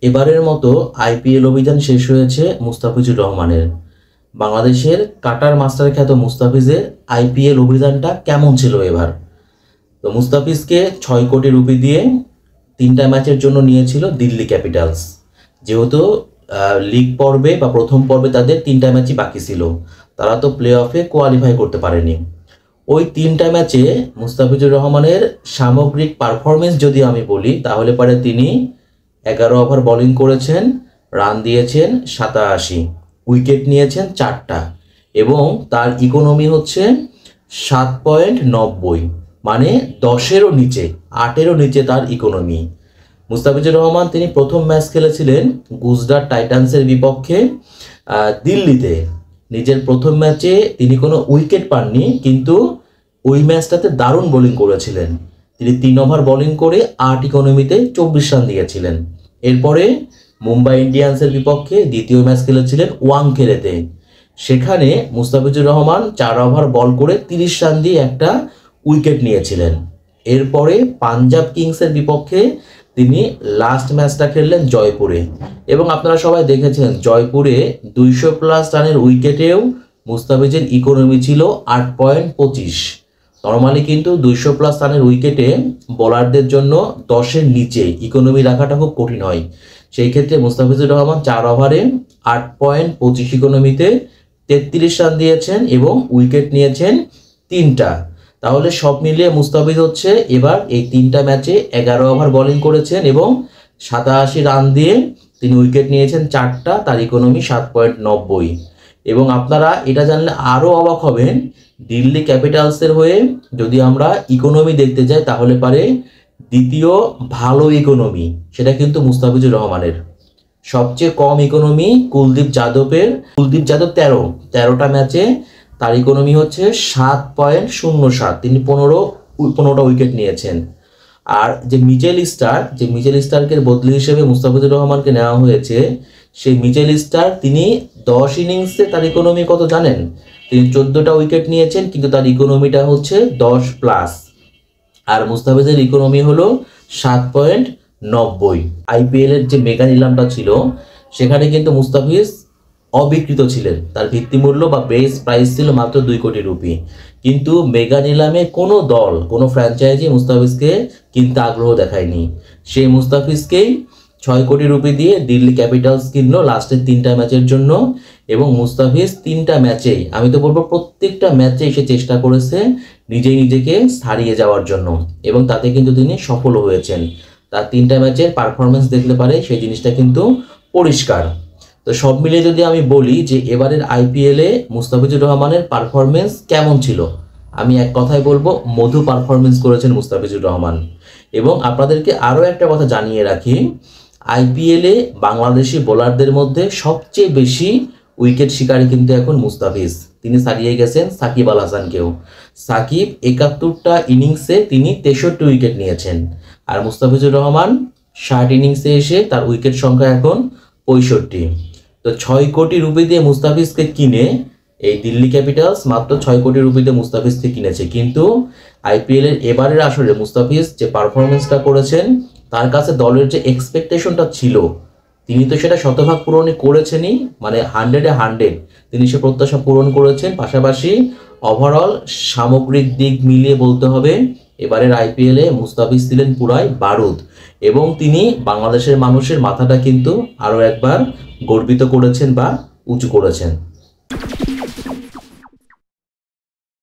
এবারের মতো আইপিএল অভিযান শেষ হয়েছে মুস্তাফিজুর রহমানের। বাংলাদেশের কাটার মাস্টার খ্যাত মুস্তাফিজের আইপিএল অভিযানটা কেমন ছিল এবার? তো মুস্তাফিজকে 6 কোটি রুপি দিয়ে 3টা ম্যাচের জন্য নিয়েছিল দিল্লি ক্যাপিটালস। যেহেতু লিগ পর্বে বা প্রথম পর্বে তাদের 3টা ম্যাচই বাকি ছিল, তারা তো প্লে অফে কোয়ালিফাই করতে পারেনি। ওই 3টা ম্যাচে মুস্তাফিজুর রহমানের সামগ্রিক পারফরমেন্স যদি আমি বলি, তাহলে পরে তিনি 11 ওভার বোলিং করেছেন, রান দিয়েছেন 87, উইকেট নিয়েছেন 4টা এবং তার ইকোনমি হচ্ছে 7.90, মানে 10-এরও নিচে, 8-এরও নিচে তার ইকোনমি। মুস্তাফিজুর রহমান তিনি প্রথম ম্যাচ খেলেছিলেন গুজরাট টাইটান্সের বিপক্ষে দিল্লিতে। নিজের প্রথম ম্যাচে তিনি কোনো উইকেট পাননি, কিন্তু ওই ম্যাচটাতে দারুণ বোলিং করেছিলেন। তিনি 3 ওভার বোলিং করে 8 ইকোনমিতে 24 রান দিয়েছিলেন। এরপরে মুম্বাই ইন্ডিয়ান্সের বিপক্ষে দ্বিতীয় ম্যাচ খেলেছিলেন ওয়াংখেড়েতে। সেখানে মুস্তাফিজুর রহমান 4 ওভার বল করে 30 রান দিয়ে একটা উইকেট নিয়েছিলেন। এরপরে পাঞ্জাব কিংসের বিপক্ষে তিনি লাস্ট ম্যাচটা খেললেন জয়পুরে, এবং আপনারা সবাই দেখেছেন জয়পুরে 200+ রানের উইকেটেও মুস্তাফিজের ইকোনমি ছিল 8.25। নর্মালি কিন্তু 200+ রানের উইকেটে বোলারদের জন্য 10-এর নিচে ইকোনমি রাখাটা খুব কঠিন হয়। সেই ক্ষেত্রে মুস্তাফিজুর রহমান 4 ওভারে 8.25 ইকোনমিতে 33 রান দিয়েছেন এবং উইকেট নিয়েছেন 3টা। তাহলে সব মিলিয়ে মুস্তাফিজ হচ্ছে এবার এই 3টা ম্যাচে 11 ওভার বোলিং করেছেন এবং 87 রান দিয়ে তিনি উইকেট নিয়েছেন 4টা, তার ইকোনমি 7.90। এবং আপনারা এটা জানলে আরও অবাক হবেন, দিল্লি ক্যাপিটালসের হয়ে যদি আমরা ইকোনমি দেখতে যাই, তাহলে পারে দ্বিতীয় ভালো ইকোনমি সেটা কিন্তু মুস্তাফিজুর রহমানের। সবচেয়ে কম ইকোনমি কুলদীপ যাদব 13টা ম্যাচে তার ইকোনমি হচ্ছে 7.07, তিনি 15টা উইকেট নিয়েছেন। আর যে মিচেল স্টার্কের বদলি হিসেবে মুস্তাফিজুর রহমানকে নেওয়া হয়েছে, সেই মিচেল স্টার্ক তিনি 10 ইনিংসে তার ইকোনমি কত জানেন? তিনি 14টা উইকেট নিয়েছেন, কিন্তু তার ইকোনমিটা হচ্ছে 10+। আর মুস্তাফিজের ইকোনমি হলো 7.90। আইপিএলের যে মেগা নিলামটা ছিল সেখানে কিন্তু মুস্তাফিজ অবিকৃত ছিলেন, তার ভিত্তিমূল্য বা বেস প্রাইস ছিল মাত্র 2 কোটি রুপি। কিন্তু মেগা নিলামে কোনো দল, কোনো ফ্র্যাঞ্চাইজি মুস্তাফিজকে কিনতে আগ্রহ দেখায়নি। সেই মুস্তাফিজকেই 6 কোটি রুপি দিয়ে দিল্লি ক্যাপিটালস কিনলো লাস্টের 3টা ম্যাচের জন্য। এবং মুস্তাফিজ 3টা ম্যাচেই, আমি তো বলবো প্রত্যেকটা ম্যাচে সে চেষ্টা করেছে নিজেকে হারিয়ে যাওয়ার জন্য, এবং তাতে কিন্তু তিনি সফল হয়েছেন। তার 3টা ম্যাচের পারফরমেন্স দেখলে পারে সেই জিনিসটা কিন্তু পরিষ্কার। তো সব মিলিয়ে যদি আমি বলি যে এবারের আইপিএলে মুস্তাফিজুর রহমানের পারফরমেন্স কেমন ছিল, আমি এক কথায় বলবো মধু পারফরমেন্স করেছেন মুস্তাফিজুর রহমান। এবং আপনাদেরকে আরও একটা কথা জানিয়ে রাখি, আইপিএলে বাংলাদেশি বোলারদের মধ্যে সবচেয়ে বেশি উইকেট শিকারী কিন্তু এখন মুস্তাফিজ। তিনি ছাড়িয়ে গেছেন সাকিব আল হাসানকেও। সাকিব 71টা ইনিংসে তিনি 63 উইকেট নিয়েছেন, আর মুস্তাফিজুর রহমান 60 ইনিংসে এসে তার উইকেট সংখ্যা এখন 65। তো 6 কোটি রুপি দিয়ে মুস্তাফিজকে কিনে এই দিল্লি ক্যাপিটালস মাত্র 6 কোটি রুপি দিয়ে মুস্তাফিজকে কিনেছে। কিন্তু আইপিএলের এবারের আসরে মুস্তাফিজ যে পারফরমেন্সটা করেছেন, তার কাছে দলের যে এক্সপেকটেশনটা ছিল তিনি তো সেটা শতভাগ পূরণ করেছেনই, মানে 100-এ 100 তিনি সে প্রত্যাশা পূরণ করেছেন। পাশাপাশি ওভারঅল সামগ্রিক দিক মিলিয়ে বলতে হবে এবারের আইপিএলে মুস্তাফিজ ছিলেন পুরাই বারুদ, এবং তিনি বাংলাদেশের মানুষের মাথাটা কিন্তু আরও একবার গর্বিত করেছেন বা উঁচু করেছেন।